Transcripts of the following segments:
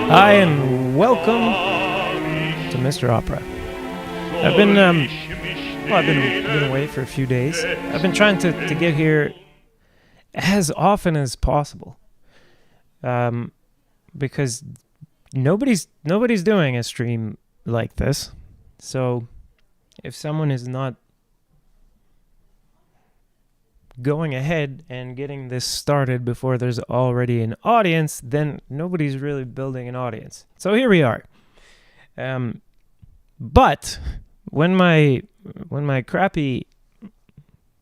Hi, and welcome to Mr. Opera. I've been away for a few days. I've been trying to get here as often as possible, because nobody's doing a stream like this. So if someone is not going ahead and getting this started before there's already an audience, then nobody's really building an audience. So here we are. But when my crappy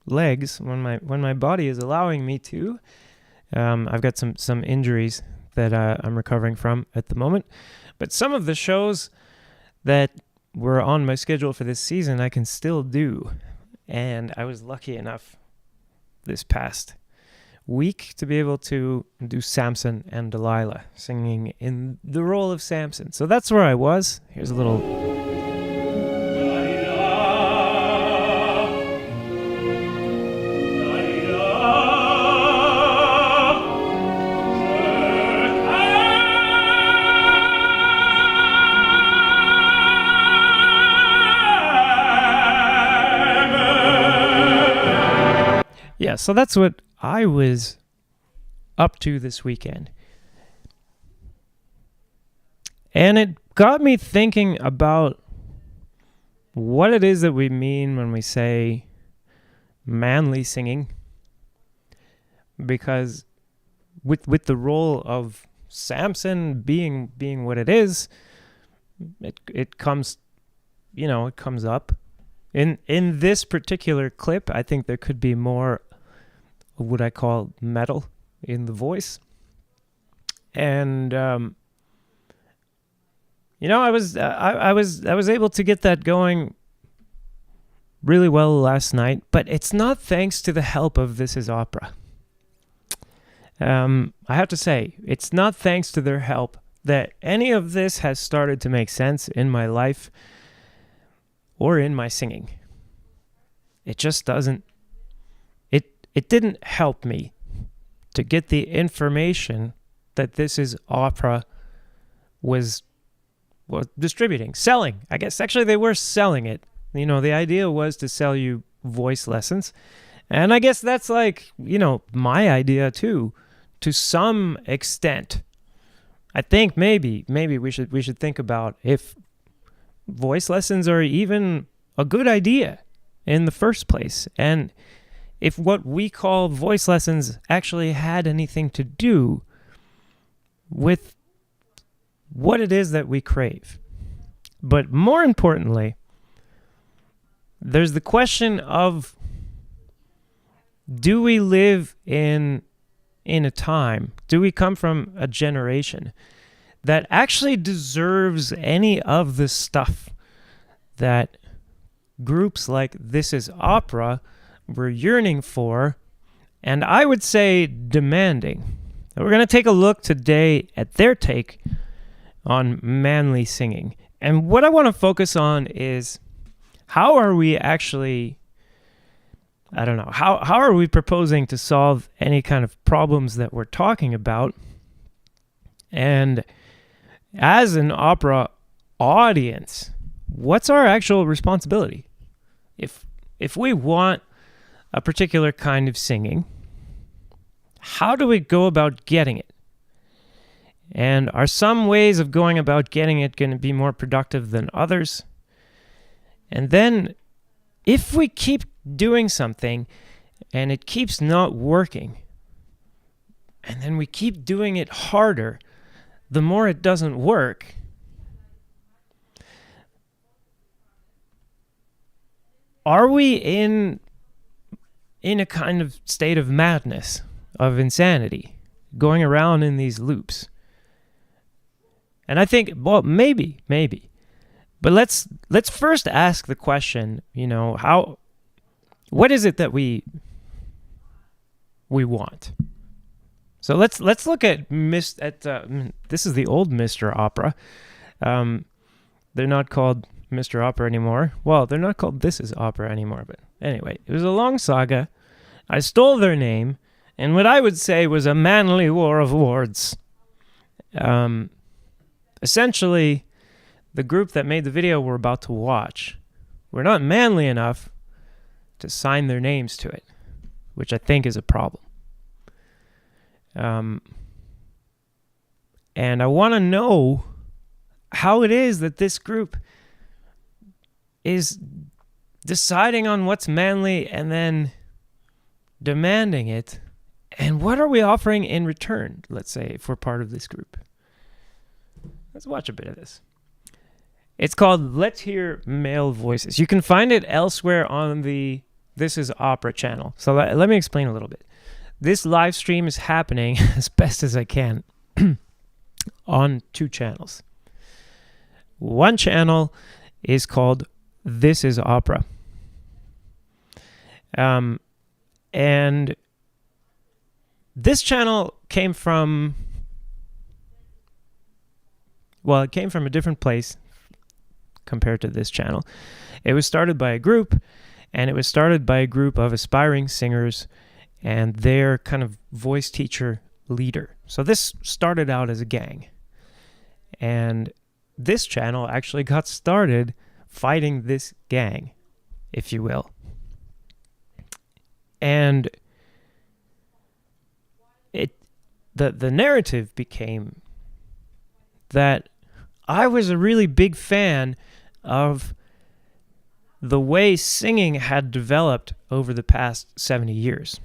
legs, when my body is allowing me to, I've got some injuries that I'm recovering from at the moment. But some of the shows that were on my schedule for this season, I can still do. And I was lucky enough this past week to be able to do Samson and Delilah, singing in the role of Samson. So that's where I was. Here's a little... Yeah, so that's what I was up to this weekend. And it got me thinking about what it is that we mean when we say manly singing. Because with the role of Samson being what it is, it comes, it comes up. In this particular clip, I think there could be more what I call metal in the voice. And I was able to get that going really well last night, but it's not thanks to the help of This Is Opera. I have to say, it's not thanks to their help that any of this has started to make sense in my life or in my singing. It just doesn't. It didn't help me to get the information that This Is Opera was distributing, selling. I guess actually they were selling it. The idea was to sell you voice lessons. And I guess that's like, my idea too, to some extent. I think maybe we should think about if voice lessons are even a good idea in the first place, and if what we call voice lessons actually had anything to do with what it is that we crave. But more importantly, there's the question of, do we live in a time, do we come from a generation that actually deserves any of the stuff that groups like This Is Opera were yearning for, and I would say demanding? And we're going to take a look today at their take on manly singing. And what I want to focus on is, how are we actually, how are we proposing to solve any kind of problems that we're talking about? And as an opera audience, what's our actual responsibility? If we want a particular kind of singing, how do we go about getting it? And are some ways of going about getting it going to be more productive than others? And then, if we keep doing something and it keeps not working, and then we keep doing it harder, the more it doesn't work, are we in a kind of state of madness, of insanity, going around in these loops? And I think, well, maybe. But let's first ask the question, what is it that we want? So let's look at this is the old Mr. Opera. They're not called Mr. Opera anymore. Well, they're not called This Is Opera anymore, but anyway, it was a long saga. I stole their name, and what I would say was a manly war of words. essentially, the group that made the video we're about to watch were not manly enough to sign their names to it, which I think is a problem. And I want to know how it is that this group is deciding on what's manly and then demanding it. And what are we offering in return, let's say, if we're part of this group? Let's watch a bit of this. It's called Let's Hear Male Voices. You can find it elsewhere on the This Is Opera channel. So let me explain a little bit. This live stream is happening as best as I can on 2 channels. One channel is called This Is Opera. And this channel came from, well, it came from a different place compared to this channel. It was started by a group, and it was started by a group of aspiring singers and their kind of voice teacher leader. So this started out as a gang. And this channel actually got started fighting this gang, if you will. And the narrative became that I was a really big fan of the way singing had developed over the past 70 years.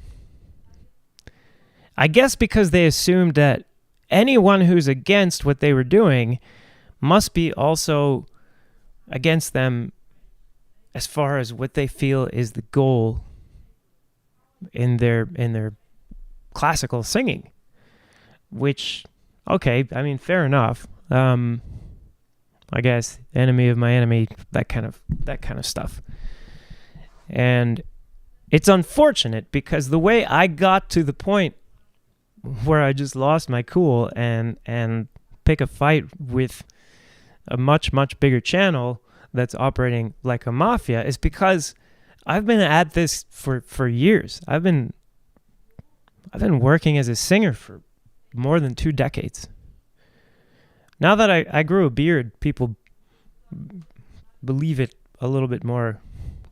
I guess because they assumed that anyone who's against what they were doing must be also against them as far as what they feel is the goal in their classical singing. Which, okay, I mean, fair enough. I guess enemy of my enemy, that kind of stuff. And it's unfortunate because the way I got to the point where I just lost my cool and pick a fight with a much, much bigger channel that's operating like a mafia is because I've been at this for years. I've been working as a singer for more than 2 decades. Now that I grew a beard, people believe it a little bit more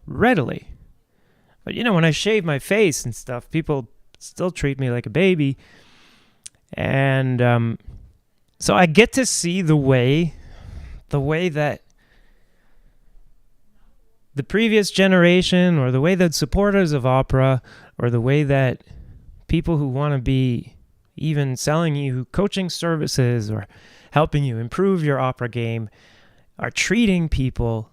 readily. But when I shave my face and stuff, people still treat me like a baby. And so I get to see the way that the previous generation, or the way that supporters of opera, or the way that people who want to be even selling you coaching services or helping you improve your opera game are treating people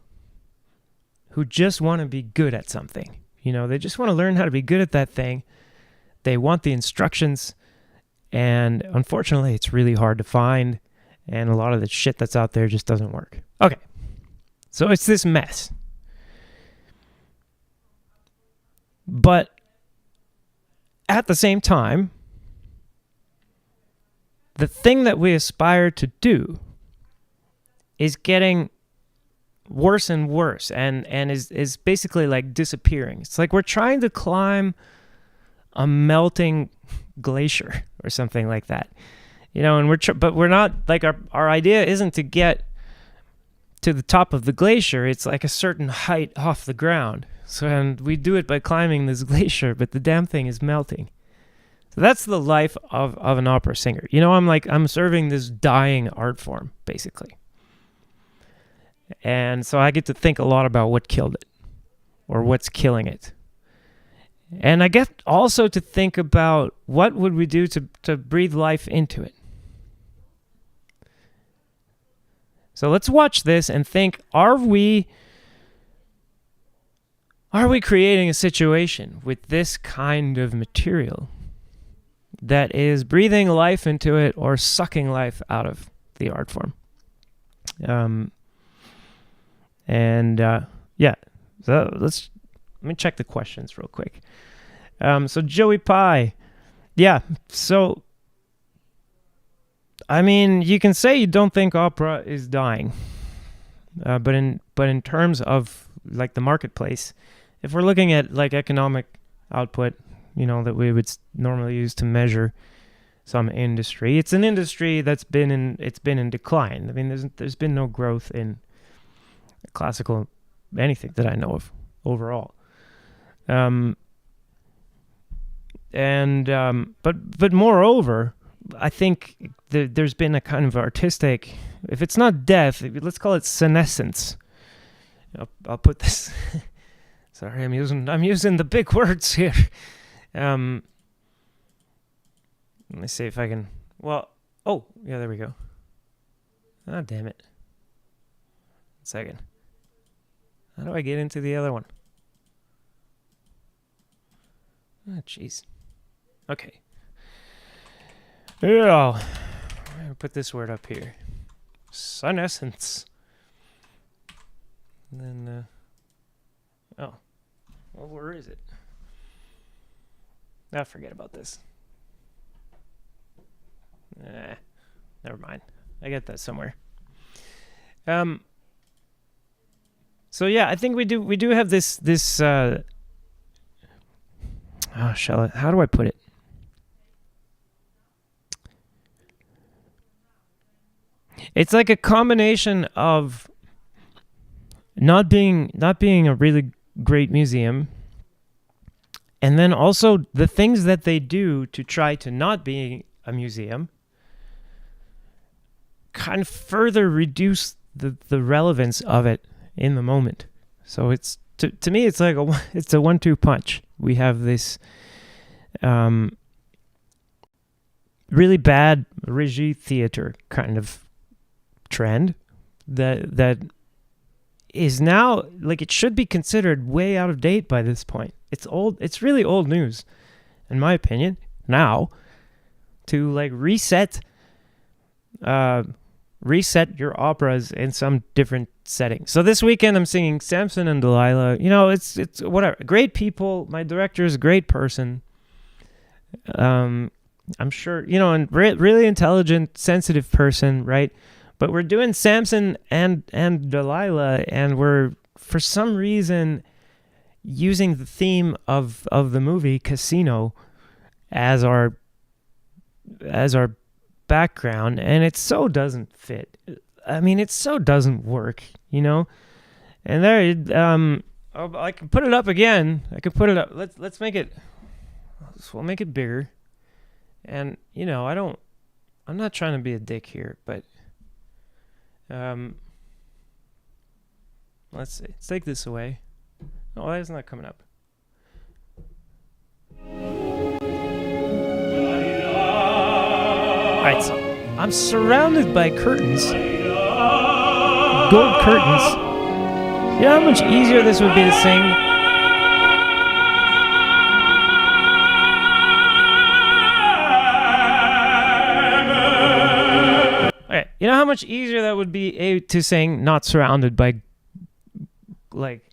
who just want to be good at something. They just want to learn how to be good at that thing. They want the instructions, and unfortunately, it's really hard to find, and a lot of the shit that's out there just doesn't work. Okay, so it's this mess. But at the same time, the thing that we aspire to do is getting worse and worse and is basically like disappearing. It's like we're trying to climb a melting glacier or something like that. And but we're not, like, our idea isn't to get to the top of the glacier. It's like a certain height off the ground. And we do it by climbing this glacier, but the damn thing is melting. So that's the life of an opera singer. I'm serving this dying art form, basically. And so I get to think a lot about what killed it, or what's killing it. And I get also to think about what would we do to breathe life into it. So let's watch this and think, are we creating a situation with this kind of material that is breathing life into it or sucking life out of the art form? So let me check the questions real quick. So Joey Pie, so I mean, you can say you don't think opera is dying, but in terms of like the marketplace, if we're looking at like economic output, that we would normally use to measure some industry. It's an industry that's been in decline. I mean, there's been no growth in classical anything that I know of overall. But moreover, I think there's been a kind of artistic, if it's not death, let's call it senescence. I'll put this. Sorry, I'm using the big words here. Let me see if I can. Well, oh yeah, there we go. Ah, damn it. 1 second. How do I get into the other one? Oh, jeez. Okay. Yeah. I'm gonna put this word up here. Senescence. And then, oh. Well, where is it? Ah, forget about this. Never mind. I get that somewhere. So yeah, I think we do have this how do I put it? It's like a combination of not being a really great museum, and then also the things that they do to try to not be a museum kind of further reduce the relevance of it in the moment. So it's to me it's like it's a 1-2 punch. We have this really bad regie theater kind of trend that is now, like, it should be considered way out of date by this point. It's old. It's really old news, in my opinion, now, to like reset your operas in some different setting. So this weekend I'm singing Samson and Delilah. You know, it's whatever. Great people. My director is a great person. I'm sure, you know, and really intelligent, sensitive person, right? But we're doing Samson and Delilah, and we're, for some reason, using the theme of the movie Casino as our background, and it so doesn't fit. I mean, it so doesn't work, you know. And there, I can put it up again. I can put it up. Let's make it. We'll make it bigger. And you know, I'm not trying to be a dick here, but let's see. Let's take this away. Oh, that's not coming up. Alright, so I'm surrounded by curtains. Gold curtains. You know how much easier this would be to sing? Okay, you know how much easier that would be to sing not surrounded by, like,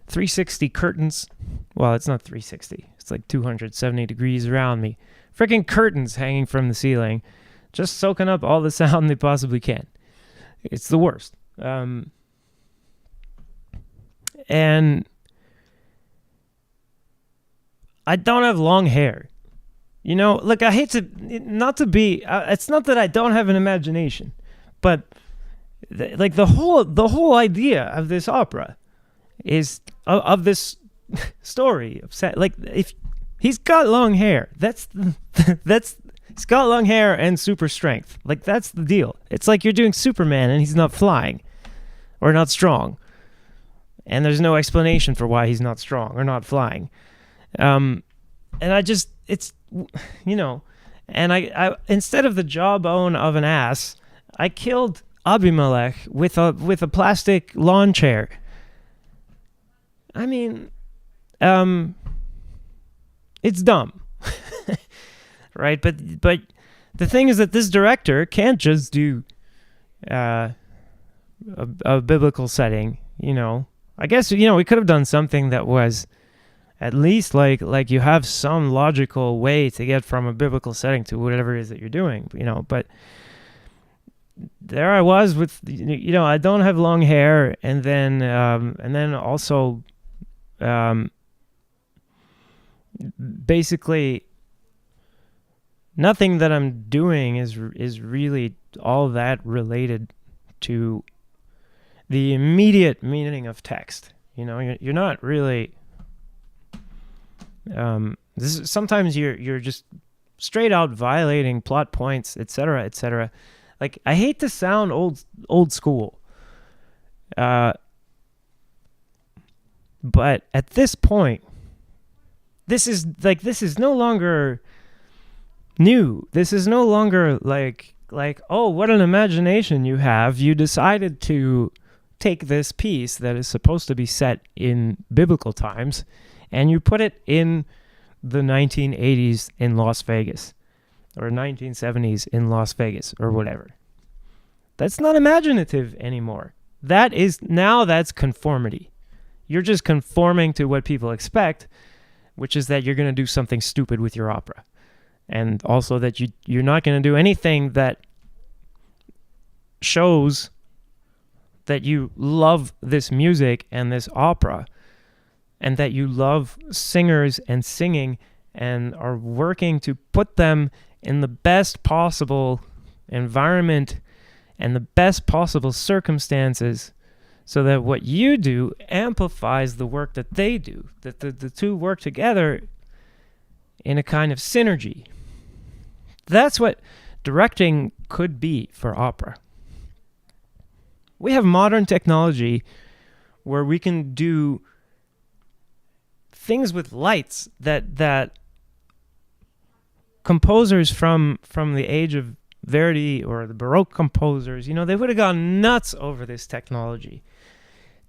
360 curtains? Well, it's not 360. It's like 270 degrees around me. Freaking curtains hanging from the ceiling, just soaking up all the sound they possibly can. It's the worst. And I don't have long hair. You know, look, I hate to, not to be, it's not that I don't have an imagination, but like the whole idea of this opera is, of this story, like, if he's got long hair, that's he's got long hair and super strength. Like, that's the deal. It's like you're doing Superman and he's not flying or not strong. And there's no explanation for why he's not strong or not flying. And I just, it's, you know, and I instead of the jawbone of an ass, I killed Abimelech with a plastic lawn chair. I mean, it's dumb. Right? But the thing is that this director can't just do a biblical setting, you know. I guess, you know, we could have done something that was at least like you have some logical way to get from a biblical setting to whatever it is that you're doing, you know. But there I was with, you know, I don't have long hair, and then also basically nothing that I'm doing is really all that related to the immediate meaning of text. You're not really. Sometimes you're just straight out violating plot points, etc., etc. Like, I hate to sound old school, but at this point, this is no longer new. This is no longer like, oh, what an imagination you have. You decided to take this piece that is supposed to be set in biblical times and you put it in the 1980s in Las Vegas or 1970s in Las Vegas or whatever. That's not imaginative anymore. That's conformity. You're just conforming to what people expect, which is that you're going to do something stupid with your opera. And also that you're not going to do anything that shows that you love this music and this opera, and that you love singers and singing and are working to put them in the best possible environment and the best possible circumstances so that what you do amplifies the work that they do, that the two work together in a kind of synergy. That's what directing could be for opera. We have modern technology where we can do things with lights that composers from the age of Verdi or the Baroque composers, they would have gone nuts over this technology.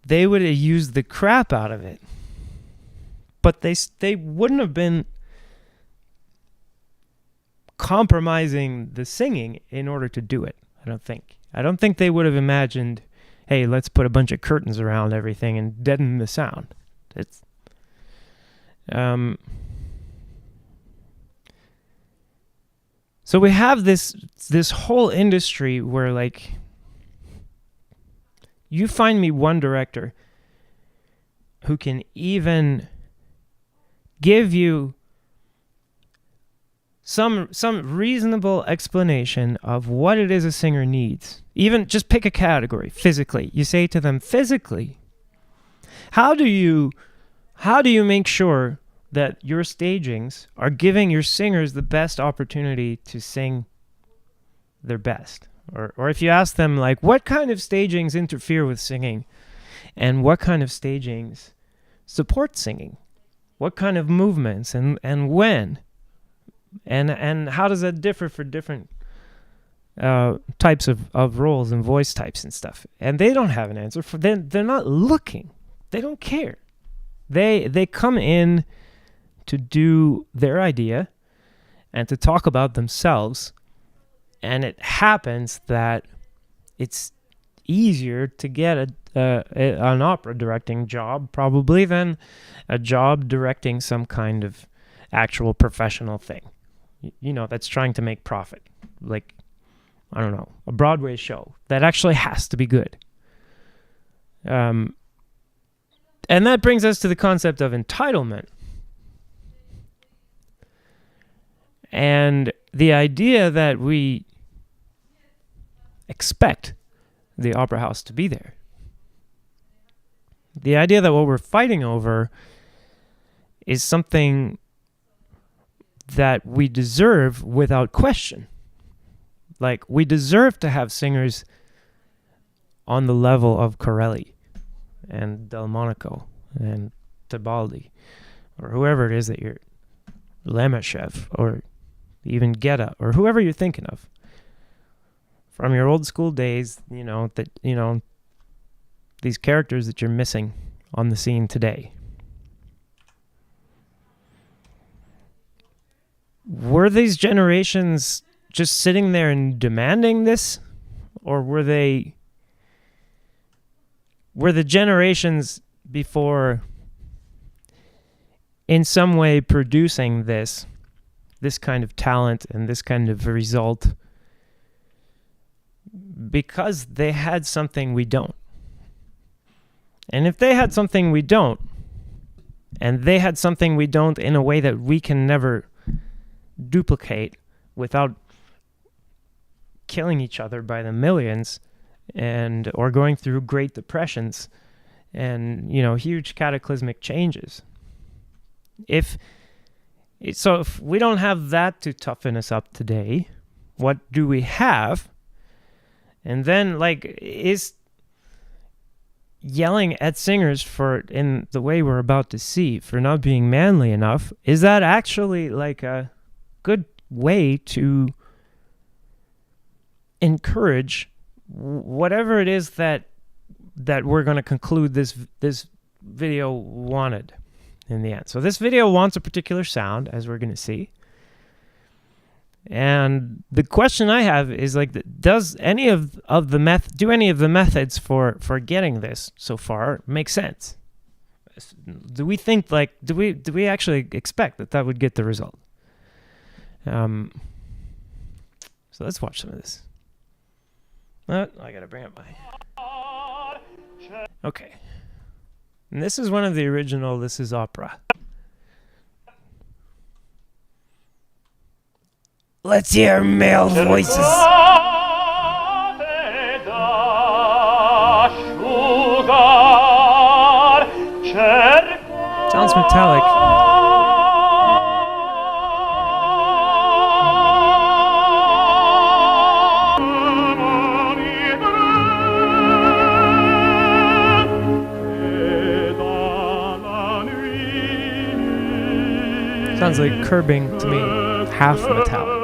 They would have used the crap out of it. But they wouldn't have been compromising the singing in order to do it, I don't think. I don't think they would have imagined, hey, let's put a bunch of curtains around everything and deaden the sound. It's so we have this whole industry where, like, you find me one director who can even give you some reasonable explanation of what it is a singer needs. Even just pick a category, physically. You say to them, physically, how do you make sure that your stagings are giving your singers the best opportunity to sing their best? Or if you ask them, like, what kind of stagings interfere with singing and what kind of stagings support singing? What kind of movements and when? And how does that differ for different types of roles and voice types and stuff? And they don't have an answer. They're not looking. They don't care. They come in to do their idea and to talk about themselves. And it happens that it's easier to get an opera directing job probably than a job directing some kind of actual professional thing, that's trying to make profit. Like, I don't know, a Broadway show that actually has to be good. And that brings us to the concept of entitlement. And the idea that we expect the opera house to be there. The idea that what we're fighting over is something that we deserve without question. Like, we deserve to have singers on the level of Corelli and Delmonico and Tebaldi, or whoever it is that you're, Lemeshev, or even Gedda, or whoever you're thinking of from your old school days, these characters that you're missing on the scene today. Were these generations just sitting there and demanding this? Or were the generations before in some way producing this kind of talent and this kind of result because they had something we don't? And if they had something we don't, and they had something we don't in a way that we can never duplicate, without killing each other by the millions, or going through great depressions and huge cataclysmic changes. If we don't have that to toughen us up today, what do we have? And then, is yelling at singers in the way we're about to see, for not being manly enough, is that actually a good way to encourage whatever it is that we're going to conclude this video wanted in the end? So this video wants a particular sound, as we're going to see. And the question I have is does any of the methods for getting this so far make sense? Do we think do we actually expect that would get the result? So let's watch some of this. I gotta bring up my. Okay, and this is one of the original This Is Opera. Let's hear male voices. Sounds metallic. Sounds like curbing to me, half metallic.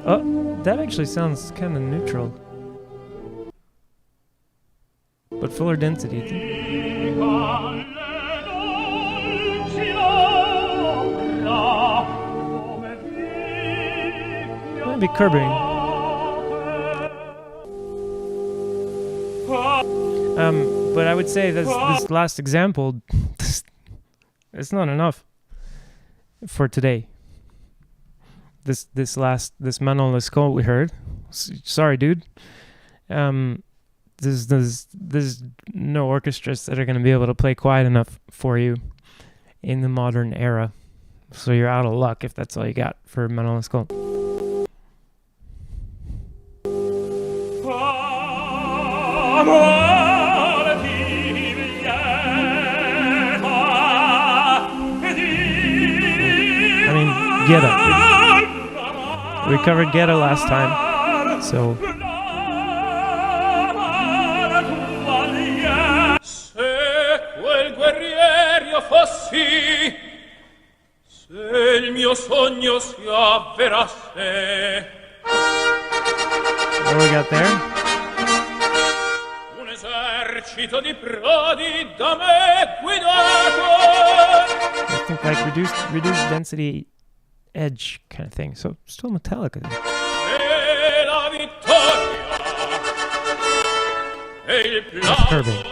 Oh, that actually sounds kind of neutral, but fuller density. Might be curbing. But I would say this last example, it's not enough for today. This man on the skull we heard. Sorry, dude. There's no orchestras that are going to be able to play quiet enough for you in the modern era. So you're out of luck if that's all you got for man on the skull. Ghetto. We covered Ghetto last time, so. Se quel guerriero fossi, se il mio sogno si avverasse. What do we got there? Un esercito di prodi da me guidato. I think reduced density edge kind of thing. So still metallic, I think. That's curbing.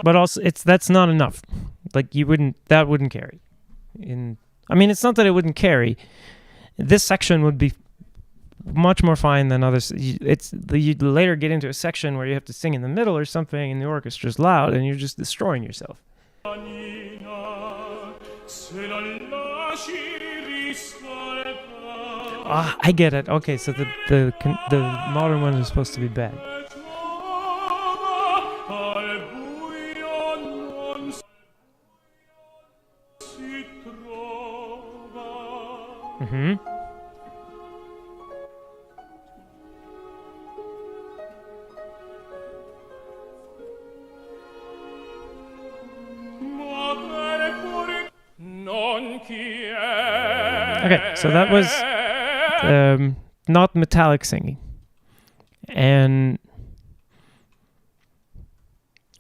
But also that's not enough. That wouldn't carry. It's not that it wouldn't carry. This section would be much more fine than others. You later get into a section where you have to sing in the middle or something and the orchestra's loud and you're just destroying yourself. I get it. Okay, so the modern one is supposed to be bad. Mm-hmm. Okay, so that was not metallic singing. And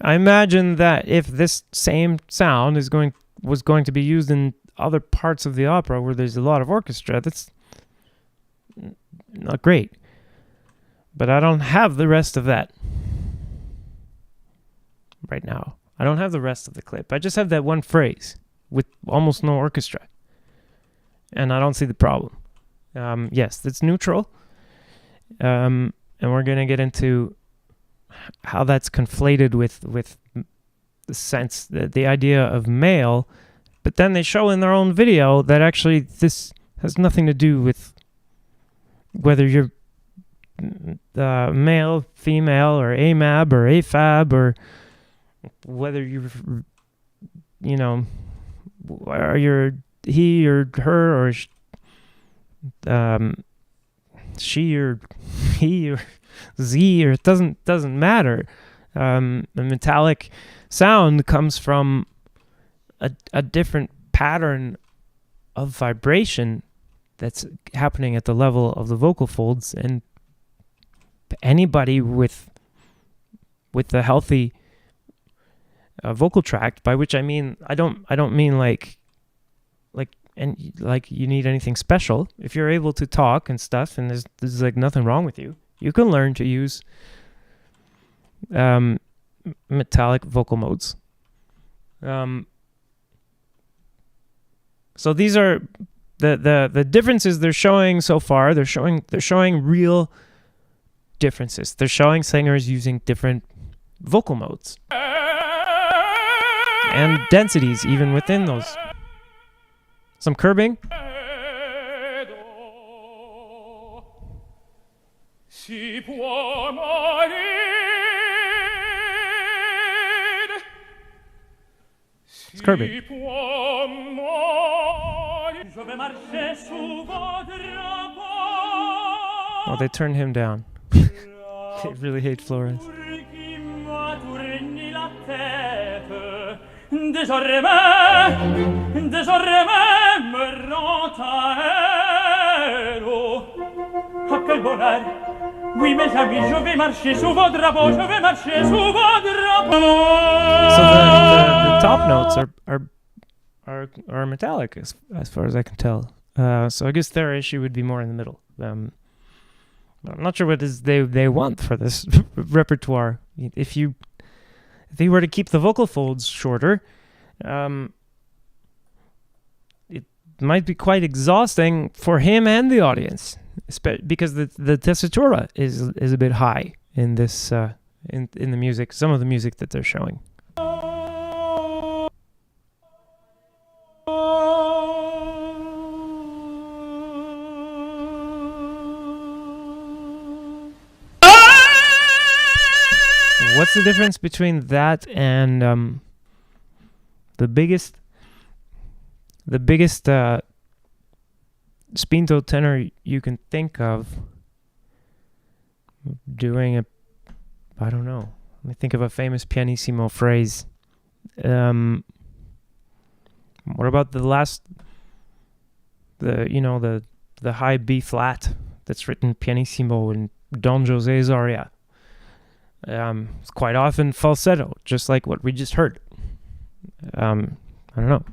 I imagine that if this same sound was going to be used in other parts of the opera where there's a lot of orchestra, that's not great. But I don't have the rest of that right now. I don't have the rest of the clip. I just have that one phrase with almost no orchestra. And I don't see the problem. Yes, it's neutral. And we're going to get into how that's conflated with the sense, the idea of male. But then they show in their own video that actually this has nothing to do with whether you're male, female, or AMAB or AFAB, or whether you're, or you're he or her, or she or he or Z, or it doesn't matter. The metallic sound comes from a different pattern of vibration that's happening at the level of the vocal folds, and anybody with a healthy vocal tract, by which I mean I don't mean like you need anything special. If you're able to talk and stuff, and there's like nothing wrong with you, you can learn to use metallic vocal modes. So these are the differences they're showing so far. They're showing real differences. They're showing singers using different vocal modes and densities even within those. Some curbing. Si può morir. It's curbing. Si può morir. Je vais marcher sous votre drapeau. Oh, they turned him down. They really hate Flores. Désormais me rend aéro. Oh, quel bonheur! Oui, mes amis, je vais marcher sous vos drapeaux, je vais marcher sous vos drapeaux. So the top notes are metallic as far as I can tell. So I guess their issue would be more in the middle. I'm not sure what they want for this repertoire. If they were to keep the vocal folds shorter, it might be quite exhausting for him and the audience, because the tessitura is a bit high in this in the music. Some of the music that they're showing. What's the difference between that and the biggest spinto tenor you can think of doing a, I don't know. Let me think of a famous pianissimo phrase. What about the high B flat that's written pianissimo in Don Jose's aria? It's quite often falsetto, just like what we just heard. I don't know.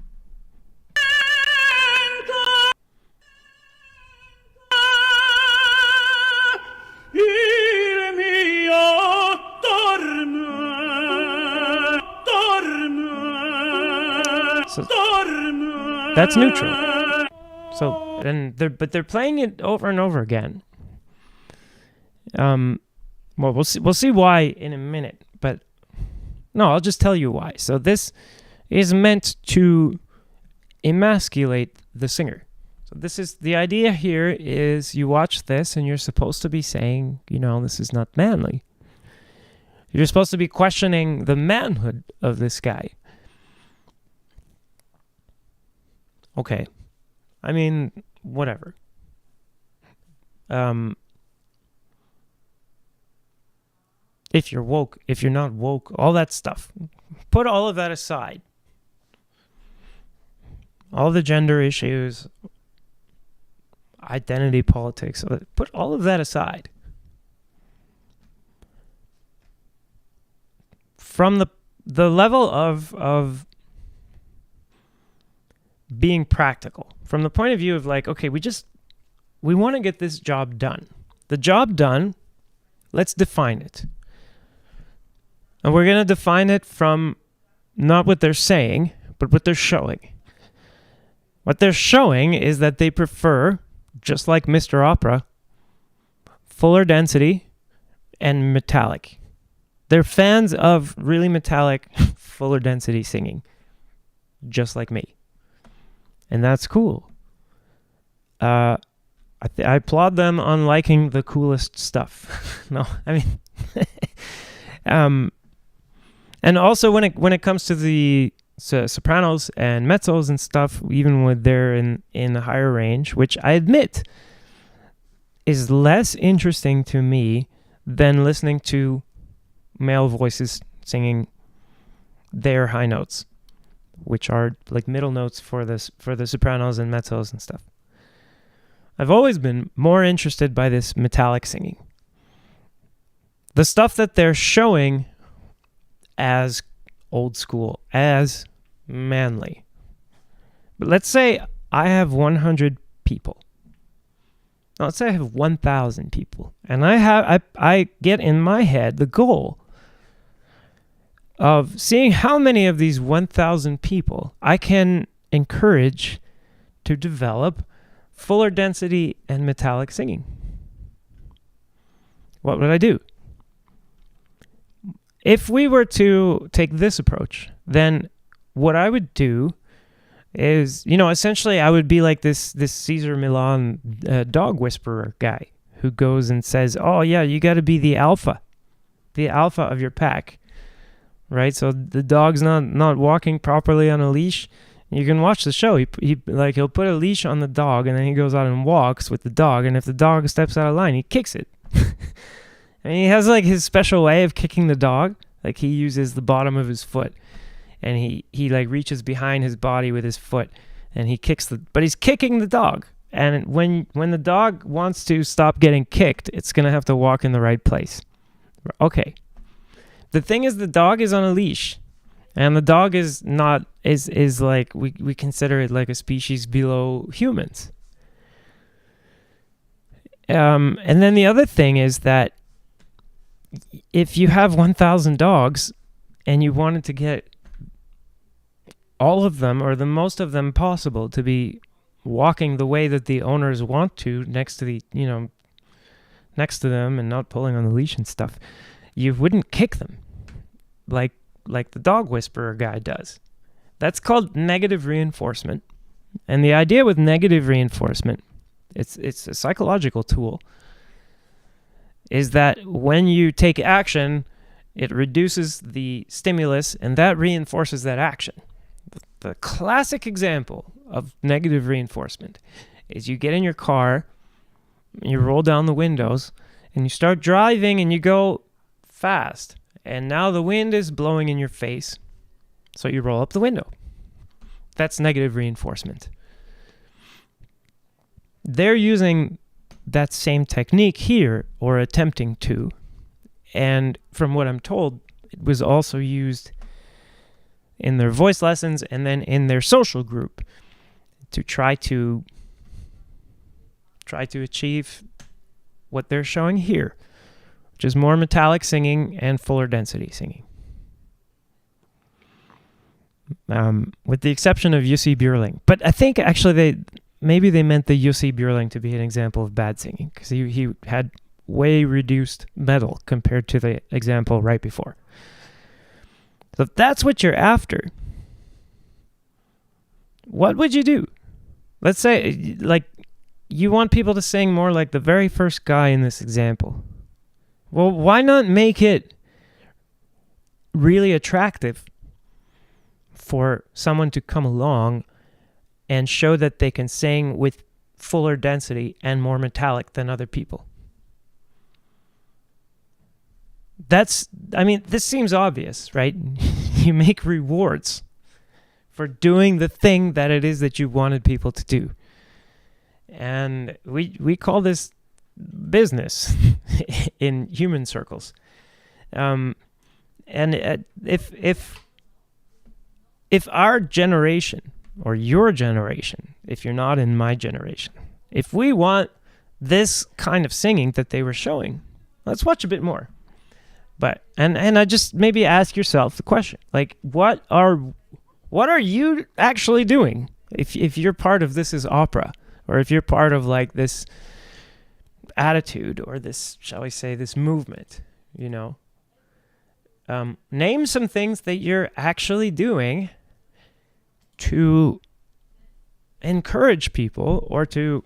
So that's neutral. So they're playing it over and over again. Well, we'll see why in a minute, but no, I'll just tell you why. So this is meant to emasculate the singer. So this is the idea here is you watch this and you're supposed to be saying, this is not manly. You're supposed to be questioning the manhood of this guy. Okay. I mean, whatever. If you're woke, if you're not woke, all that stuff. Put all of that aside. All the gender issues, identity politics, put all of that aside. From the level of being practical, from the point of view of like, okay, we want to get this job done. The job done, let's define it. And we're going to define it from not what they're saying, but what they're showing. What they're showing is that they prefer just like Mr. Opera, fuller density and metallic. They're fans of really metallic, fuller density singing, just like me. And that's cool. I applaud them on liking the coolest stuff. No, I mean, and also when it comes to the sopranos and mezzos and stuff, even when they're in a higher range, which I admit is less interesting to me than listening to male voices singing their high notes, which are like middle notes for the sopranos and mezzos and stuff. I've always been more interested by this metallic singing. The stuff that they're showing as old school, as manly. But let's say I have 100 people. Now, let's say I have 1,000 people, and I get in my head the goal of seeing how many of these 1,000 people I can encourage to develop fuller density and metallic singing. What would I do? If we were to take this approach, then what I would do is, essentially I would be like this Caesar Milan dog whisperer guy who goes and says, oh yeah, you got to be the alpha of your pack, right? So the dog's not walking properly on a leash. You can watch the show. He'll put a leash on the dog, and then he goes out and walks with the dog, and if the dog steps out of line, he kicks it. And he has like his special way of kicking the dog. Like he uses the bottom of his foot, and he like reaches behind his body with his foot, and he kicks but he's kicking the dog. And when the dog wants to stop getting kicked, it's gonna have to walk in the right place. Okay. The thing is, the dog is on a leash, and the dog is not is like we consider it like a species below humans. And then the other thing is that if you have 1,000 dogs and you wanted to get all of them or the most of them possible to be walking the way that the owners want to next to them and not pulling on the leash and stuff, you wouldn't kick them like the dog whisperer guy does. That's called negative reinforcement. And the idea with negative reinforcement, it's a psychological tool, is that when you take action, it reduces the stimulus and that reinforces that action. The classic example of negative reinforcement is you get in your car, you roll down the windows, and you start driving and you go fast. And now the wind is blowing in your face, so you roll up the window. That's negative reinforcement. They're using that same technique here, or attempting to. And from what I'm told, it was also used in their voice lessons and then in their social group to try to achieve what they're showing here, which is more metallic singing and fuller density singing. With the exception of Jussi Björling. But I think actually they meant the Jussi Björling to be an example of bad singing, because he had way reduced metal compared to the example right before. So if that's what you're after, what would you do? Let's say, like, you want people to sing more like the very first guy in this example. Well, why not make it really attractive for someone to come along and show that they can sing with fuller density and more metallic than other people? This seems obvious, right? You make rewards for doing the thing that it is that you wanted people to do. And we call this business in human circles. And if our generation, or your generation, if you're not in my generation, if we want this kind of singing that they were showing, let's watch a bit more. But and I just maybe ask yourself the question, like, what are you actually doing if you're part of This Is Opera, or if you're part of like this attitude or this, shall we say, this movement, name some things that you're actually doing to encourage people or to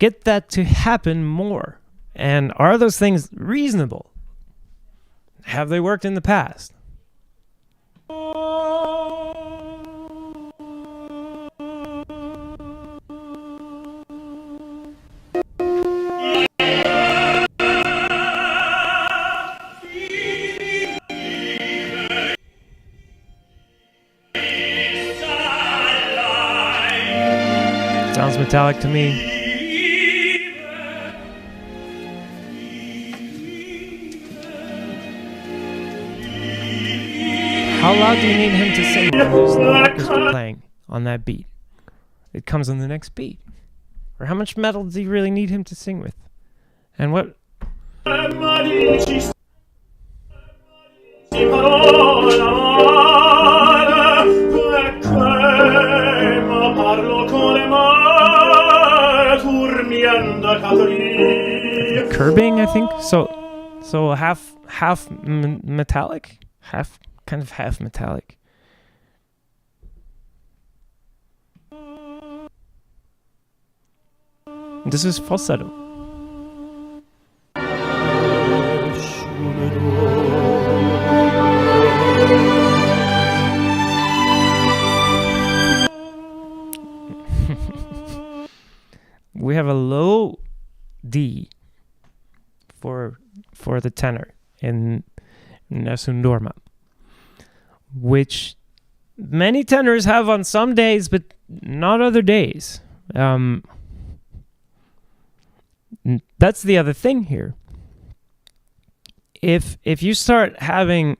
get that to happen more. And are those things reasonable? Have they worked in the past? Sounds metallic to me. How loud do you need him to sing when there's no orchestra playing on that beat? It comes on the next beat. Or how much metal do you really need him to sing with? And what? Curbing, I think. So half metallic, half metallic. This is falsetto. We have a low D for the tenor in Nessun Dorma, which many tenors have on some days, but not other days. That's the other thing here. If you start having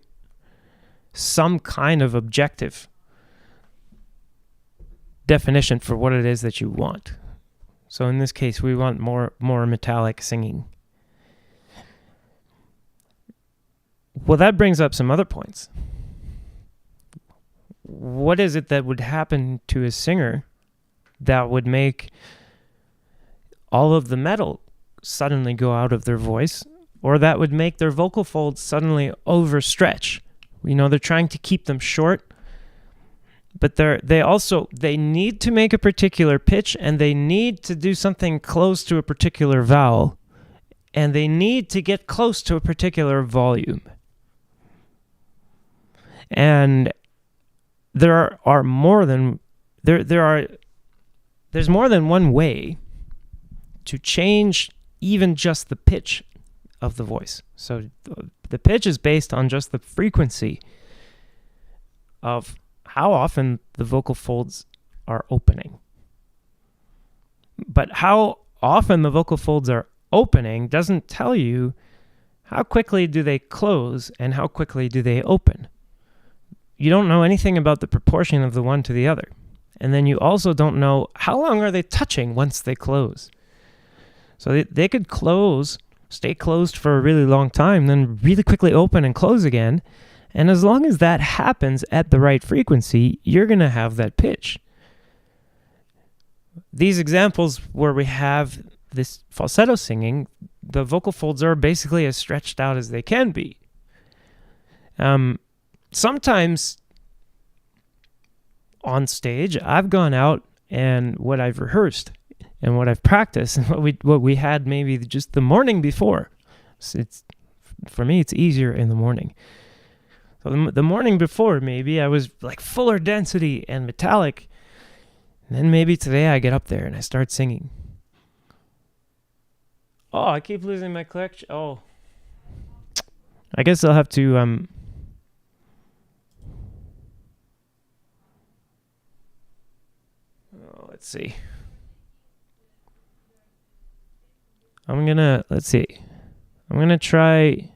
some kind of objective definition for what it is that you want, so in this case, we want more metallic singing. Well, that brings up some other points. What is it that would happen to a singer that would make all of the metal suddenly go out of their voice, or that would make their vocal folds suddenly overstretch? They're trying to keep them short, but they need to make a particular pitch, and they need to do something close to a particular vowel, and they need to get close to a particular volume. And there's more than one way to change even just the pitch of the voice. So the pitch is based on just the frequency of how often the vocal folds are opening. But how often the vocal folds are opening doesn't tell you how quickly do they close and how quickly do they open. You don't know anything about the proportion of the one to the other. And then you also don't know how long are they touching once they close. So they could stay closed for a really long time, then really quickly open and close again. And as long as that happens at the right frequency, you're going to have that pitch. These examples where we have this falsetto singing, the vocal folds are basically as stretched out as they can be. Sometimes on stage, I've gone out and what I've rehearsed and what I've practiced and what we had maybe just the morning before. So for me, it's easier in the morning. So the morning before, maybe I was like fuller density and metallic. And then maybe today I get up there and I start singing. Oh, I keep losing my collection. Oh, I guess I'll have to let's see. I'm gonna try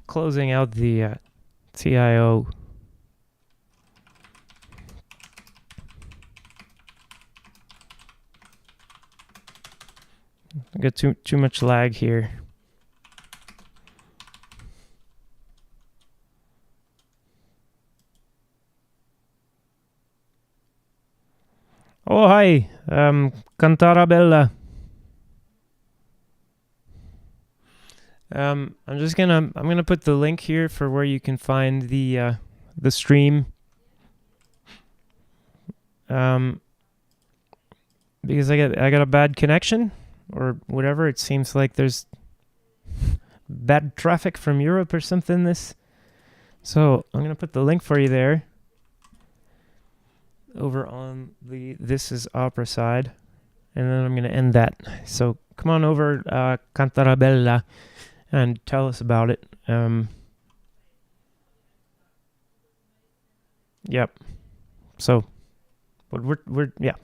closing out the TIO. I got too much lag here. Oh, hi. Cantarabella. I'm gonna put the link here for where you can find the stream. Because I got a bad connection or whatever. It seems like there's bad traffic from Europe or something. So I'm gonna put the link for you there over on the This Is Opera side, and then I'm gonna end that. So come on over, Cantarabella, and tell us about it. Yep. So, but we're yeah.